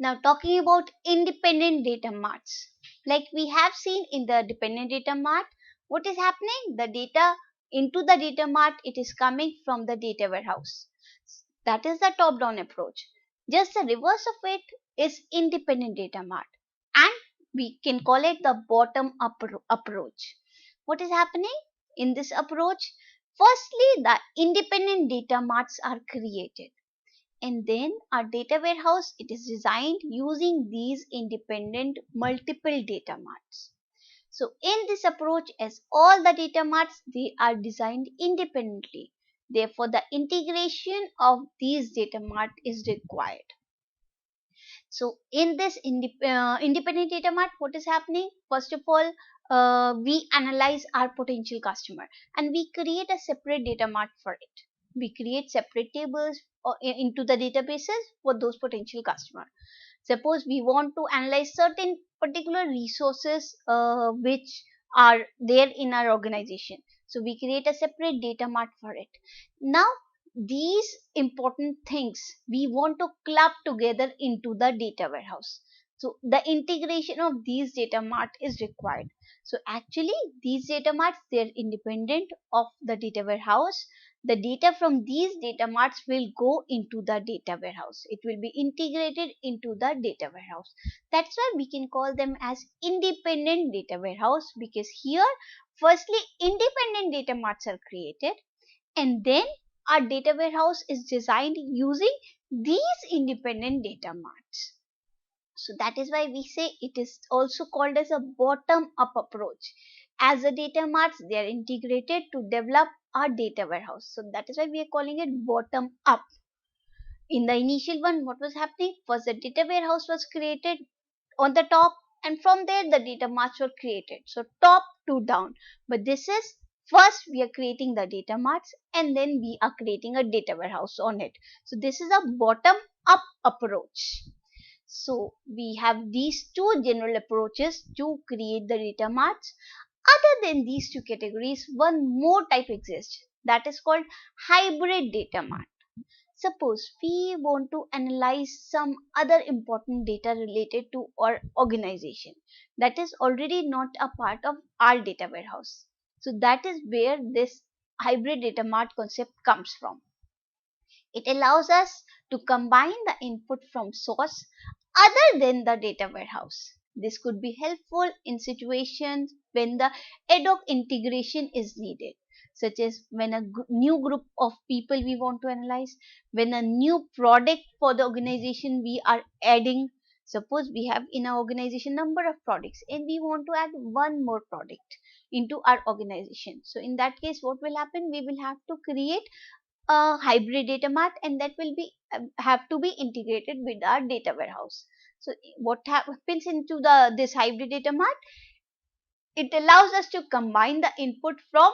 Now talking about independent data marts. Like we have seen in the dependent data mart, what is happening? The data into the data mart, it is coming from the data warehouse. That is the top down approach. Just the reverse of it is independent data mart. And we can call it the bottom up approach. What is happening in this approach? Firstly, the independent data marts are created, and then our data warehouse, it is designed using these independent multiple data marts. So in this approach, as all the data marts, they are designed independently, therefore the integration of these data mart is required. So in this independent data mart, what is happening? First of all, we analyze our potential customer and we create a separate data mart for it. We create separate tables into the databases for those potential customer. Suppose we want to analyze certain particular resources which are there in our organization. So we create a separate data mart for it. Now these important things we want to club together into the data warehouse. So the integration of these data mart is required. So actually these data marts, they are independent of the data warehouse. The data from these data marts will go into the data warehouse. It will be integrated into the data warehouse. That's why we can call them as independent data warehouse, because here firstly independent data marts are created, and then our data warehouse is designed using these independent data marts. So that is why we say it is also called as a bottom up approach. As the data marts, they are integrated to develop our data warehouse. So that is why we are calling it bottom up. In the initial one, what was happening? First the data warehouse was created on the top, and from there the data marts were created. So top to down. But this is first we are creating the data marts and then we are creating a data warehouse on it. So this is a bottom up approach. So we have these two general approaches to create the data marts. Other than these two categories, one more type exists, that is called hybrid data mart. Suppose we want to analyze some other important data related to our organization that is already not a part of our data warehouse. So that is where this hybrid data mart concept comes from. It allows us to combine the input from source other than the data warehouse. This could be helpful in situations when the ad hoc integration is needed, such as when a new group of people we want to analyze, when a new product for the organization we are adding. Suppose we have in our organization number of products and we want to add one more product into our organization. So in that case, what will happen? We will have to create a hybrid data mart, and that will be have to be integrated with our data warehouse. So what happens into the this hybrid data mart? It allows us to combine the input from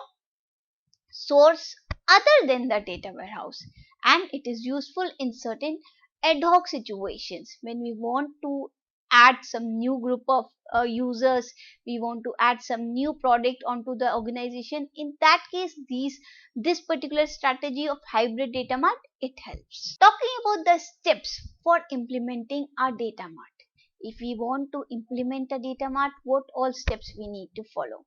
source other than the data warehouse, and it is useful in certain ad hoc situations when we want to add some new group of users, we want to add some new product onto the organization. In that case, this particular strategy of hybrid data mart, it helps. Talking about the steps for implementing our data mart. If we want to implement a data mart, what all steps we need to follow?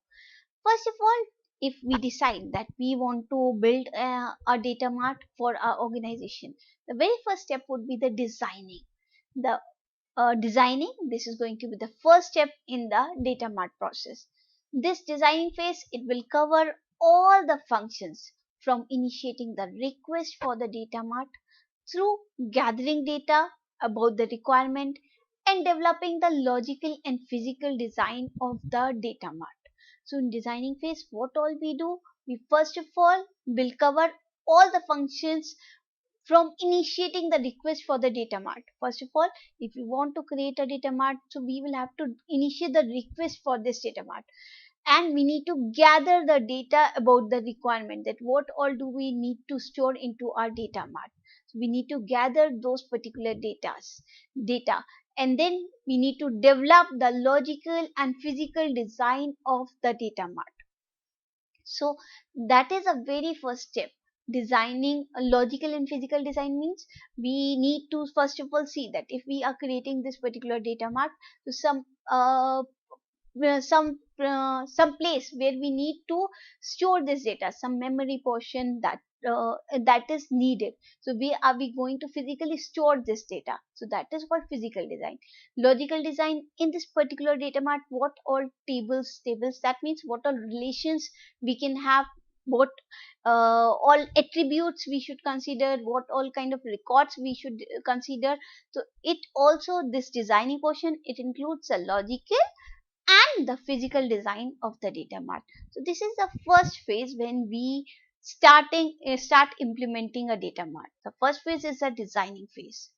First of all, if we decide that we want to build a data mart for our organization, the very first step would be the designing. The designing, this is going to be the first step in the data mart process. This designing phase, it will cover all the functions from initiating the request for the data mart through gathering data about the requirement and developing the logical and physical design of the data mart. So in designing phase, what all we do? We first of all will cover all the functions from initiating the request for the data mart. First of all, if we want to create a data mart, so we will have to initiate the request for this data mart, and we need to gather the data about the requirement, that what all do we need to store into our data mart. So we need to gather those particular data, and then we need to develop the logical and physical design of the data mart. So that is a very first step. designing a logical and physical design means we need to first of all see that if we are creating this particular data mart, so some place where we need to store this data, some memory portion that is needed. So we going to physically store this data, so that is called physical design. Logical design, in this particular data mart, what all tables, that means what all relations we can have, what all attributes we should consider, what all kind of records we should consider. So it also, this designing portion, it includes a logical and the physical design of the data mart. So this is the first phase when we start implementing a data mart. The first phase is the designing phase.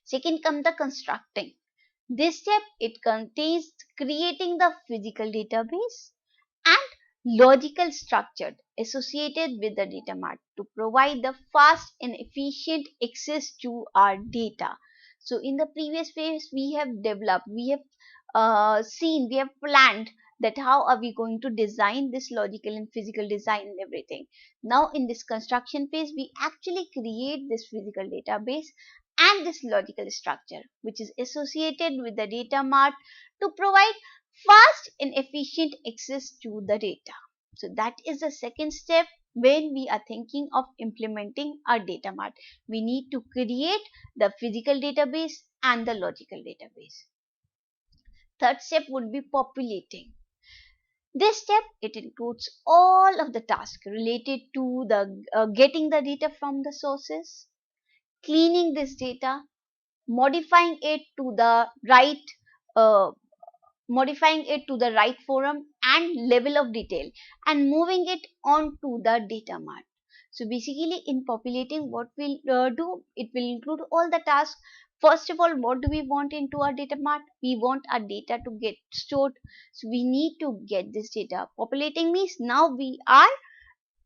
Second come the constructing. This step, it contains creating the physical database and logical structure associated with the data mart to provide the fast and efficient access to our data. So in the previous phase, we have developed, we have we have planned that how are we going to design this logical and physical design and everything. Now in this construction phase, we actually create this physical database and this logical structure which is associated with the data mart to provide fast and efficient access to the data. So that is the second step when we are thinking of implementing our data mart. We need to create the physical database and the logical database. Third step would be populating. This step, it includes all of the tasks related to the getting the data from the sources, cleaning this data, modifying it to the right uh, modifying it to the right forum and level of detail, and moving it on to the data mart. So basically in populating, what we'll do, it will include all the tasks. First of all, what do we want into our data mart? We want our data to get stored, so we need to get this data. Populating means now we are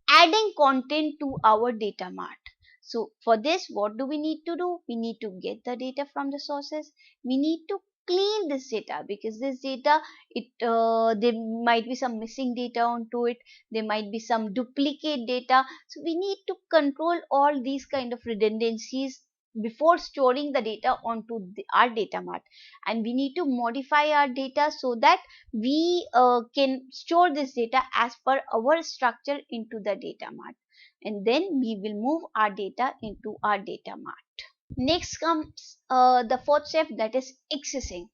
adding content to our data mart. So for this, what do we need to do? We need to get the data from the sources. We need to clean this data, because this data, there might be some missing data onto it, there might be some duplicate data. So we need to control all these kind of redundancies before storing the data onto our data mart, and we need to modify our data so that we can store this data as per our structure into the data mart, and then we will move our data into our data mart. Next comes the fourth step, that is accessing.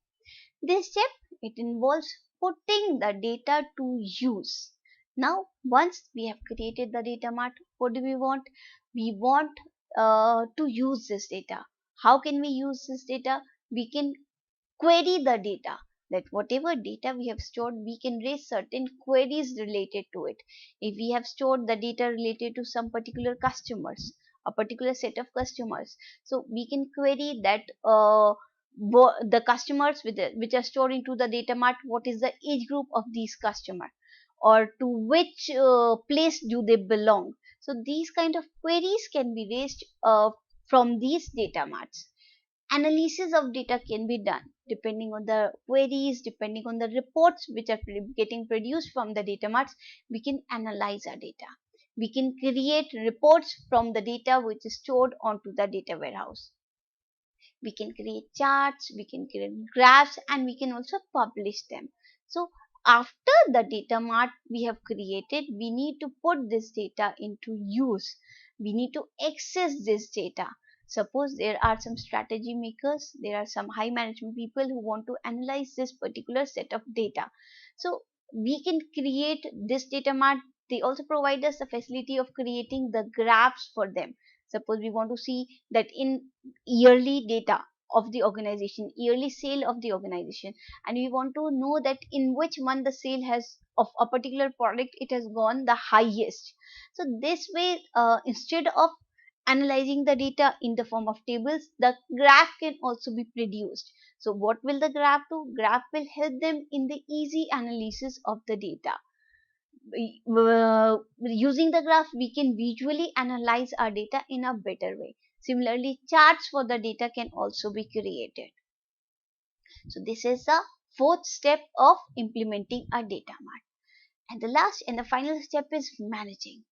This step, it involves putting the data to use. Now once we have created the data mart, what do we want? We want to use this data. How can we use this data? We can query the data, that whatever data we have stored, we can raise certain queries related to it. If we have stored the data related to some particular customers, a particular set of customers, so we can query that the customers which are stored into the data mart, what is the age group of these customers, or to which place do they belong. So these kind of queries can be raised from these data marts. Analysis of data can be done depending on the queries, depending on the reports which are getting produced from the data marts. We can analyze our data, we can create reports from the data which is stored onto the data warehouse. We can create charts, we can create graphs, and we can also publish them. So after the data mart we have created, we need to put this data into use. We need to access this data. Suppose there are some strategy makers, there are some high management people who want to analyze this particular set of data. So we can create this data mart. They also provide us the facility of creating the graphs for them. Suppose we want to see that in yearly data of the organization, yearly sale of the organization, and we want to know that in which month the sale has of a particular product, it has gone the highest. So this way, instead of analyzing the data in the form of tables, the graph can also be produced. So what will the graph do? Graph will help them in the easy analysis of the data. Using the graph, we can visually analyze our data in a better way. Similarly, charts for the data can also be created. So this is the fourth step of implementing a data mart. And the last and the final step is managing.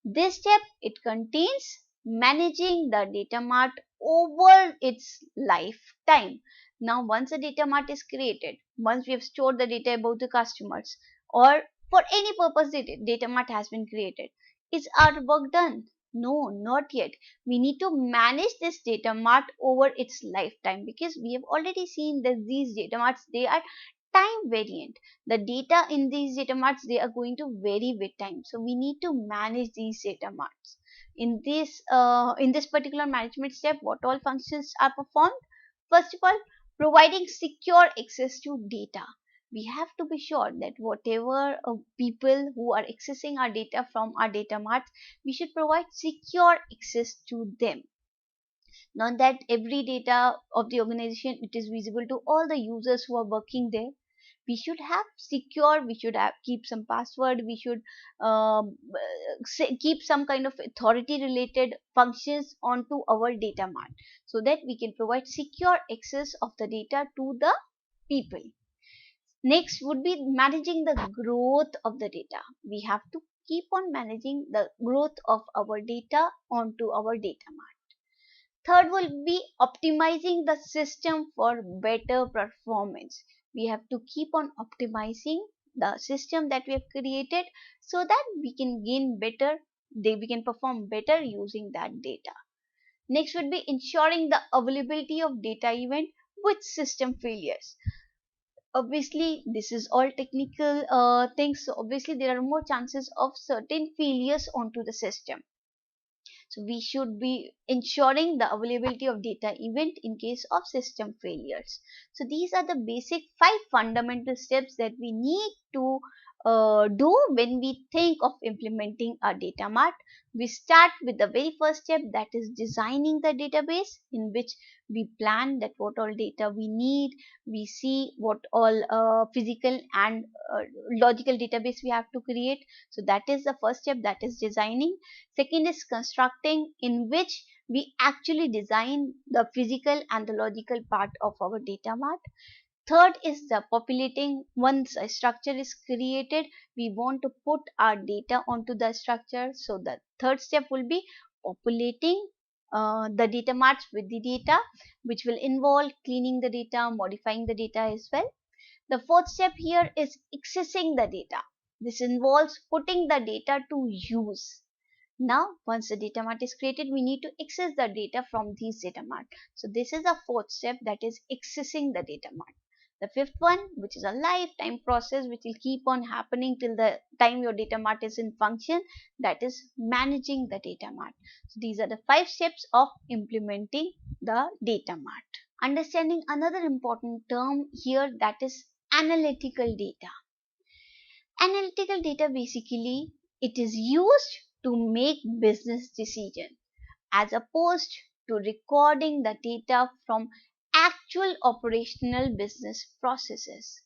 This step, it contains managing the data mart over its lifetime. Now, once a data mart is created, once we have stored the data about the customers, or for any purpose the data mart has been created, is our work done? No, not yet. We need to manage this data mart over its lifetime, because we have already seen that these data marts, they are time variant. The data in these data marts, they are going to vary with time, so we need to manage these data marts. In this particular management step, what all functions are performed? First of all, providing secure access to data. We have to be sure that whatever people who are accessing our data from our data marts, we should provide secure access to them. Not that every data of the organization, it is visible to all the users who are working there. We should have secure, we should have keep some password, we should keep some kind of authority related functions onto our data mart, so that we can provide secure access of the data to the people. Next would be managing the growth of the data. We have to keep on managing the growth of our data onto our data mart. Third will be optimizing the system for better performance. We have to keep on optimizing the system that we have created, so that we can gain better, we can perform better using that data. Next would be ensuring the availability of data event with system failures. Obviously, this is all technical things, so obviously there are more chances of certain failures onto the system. So we should be ensuring the availability of data event in case of system failures. So these are the basic 5 fundamental steps that we need to do when we think of implementing a data mart. We start with the very first step, that is designing the database, in which we plan that what all data we need. We see what all physical and logical database we have to create. So that is the first step, that is designing. Second is constructing, in which we actually design the physical and the logical part of our data mart. Third is the populating. Once a structure is created, we want to put our data onto the structure. So the third step will be populating the data marts with the data, which will involve cleaning the data, modifying the data as well. The fourth step here is accessing the data. This involves putting the data to use. Now, once the data mart is created, we need to access the data from these data mart. So this is the fourth step, that is accessing the data mart. The fifth one, which is a lifetime process, which will keep on happening till the time your data mart is in function, that is managing the data mart. So these are the 5 steps of implementing the data mart. Understanding another important term here, that is analytical data. Analytical data, basically it is used to make business decision, as opposed to recording the data from actual operational business processes.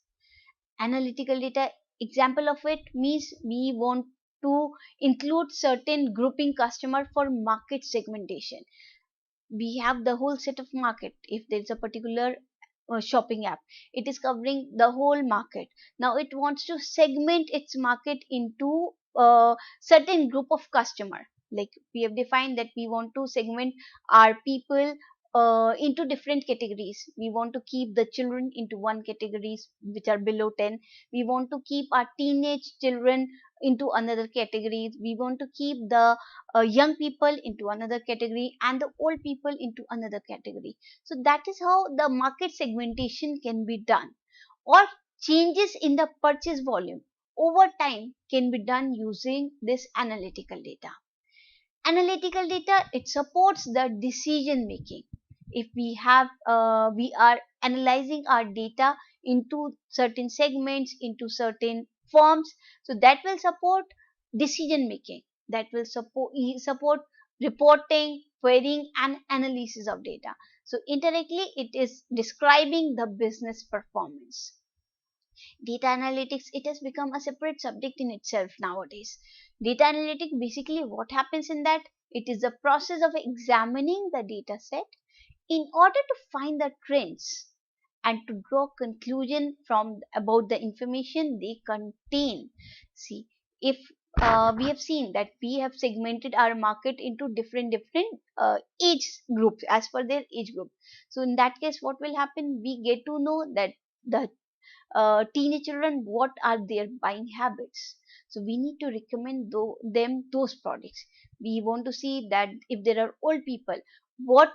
Analytical data, example of it means we want to include certain grouping customer for market segmentation. We have the whole set of market. If there is a particular shopping app, it is covering the whole market. Now it wants to segment its market into certain group of customer. Like we have defined that we want to segment our people into different categories. We want to keep the children into one categories which are below 10. We want to keep our teenage children into another category. We want to keep the young people into another category, and the old people into another category. So that is how the market segmentation can be done. Or changes in the purchase volume over time can be done using this analytical data. Analytical data, it supports the decision making. If we are analyzing our data into certain segments, into certain forms, so that will support decision making, that will support reporting, querying and analysis of data. So indirectly it is describing the business performance. Data analytics, it has become a separate subject in itself nowadays. Data analytics, basically what happens in that, it is the process of examining the data set in order to find the trends and to draw conclusion from about the information they contain. See, if we have seen that we have segmented our market into different age groups as per their age group. So in that case, what will happen? We get to know that the teenage children, what are their buying habits. So we need to recommend them those products. We want to see that if there are old people, what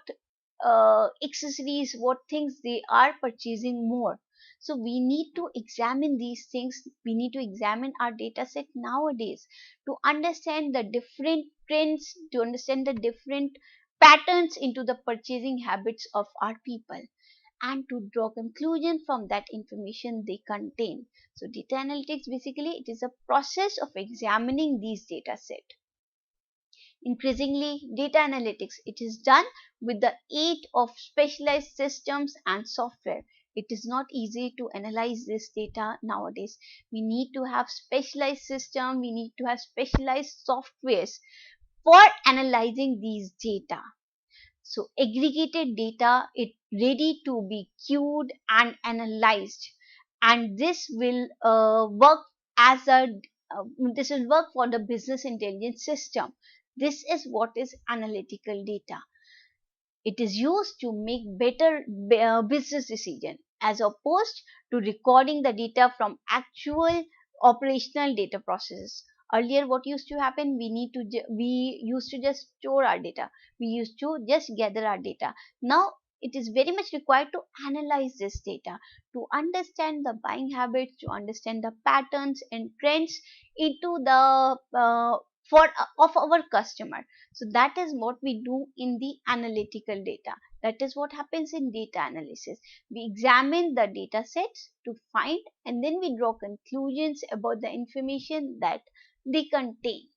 accessories, what things they are purchasing more. So we need to examine these things. We need to examine our data set nowadays to understand the different trends, to understand the different patterns into the purchasing habits of our people, and to draw conclusion from that information they contain. So data analytics, basically it is a process of examining these data set. Increasingly, data analytics, it is done with the aid of specialized systems and software. It is not easy to analyze this data nowadays. We need to have specialized system, we need to have specialized softwares for analyzing these data. So aggregated data, it ready to be queued and analyzed, and this will work as a this will work for the business intelligence system. This is what is analytical data. It is used to make better business decision as opposed to recording the data from actual operational data processes. Earlier, what used to happen? We used to just store our data. We used to just gather our data. Now it is very much required to analyze this data, to understand the buying habits, to understand the patterns and trends into the for of our customer. So that is what we do in the analytical data. That is what happens in data analysis. We examine the data sets to find, and then we draw conclusions about the information that they contain.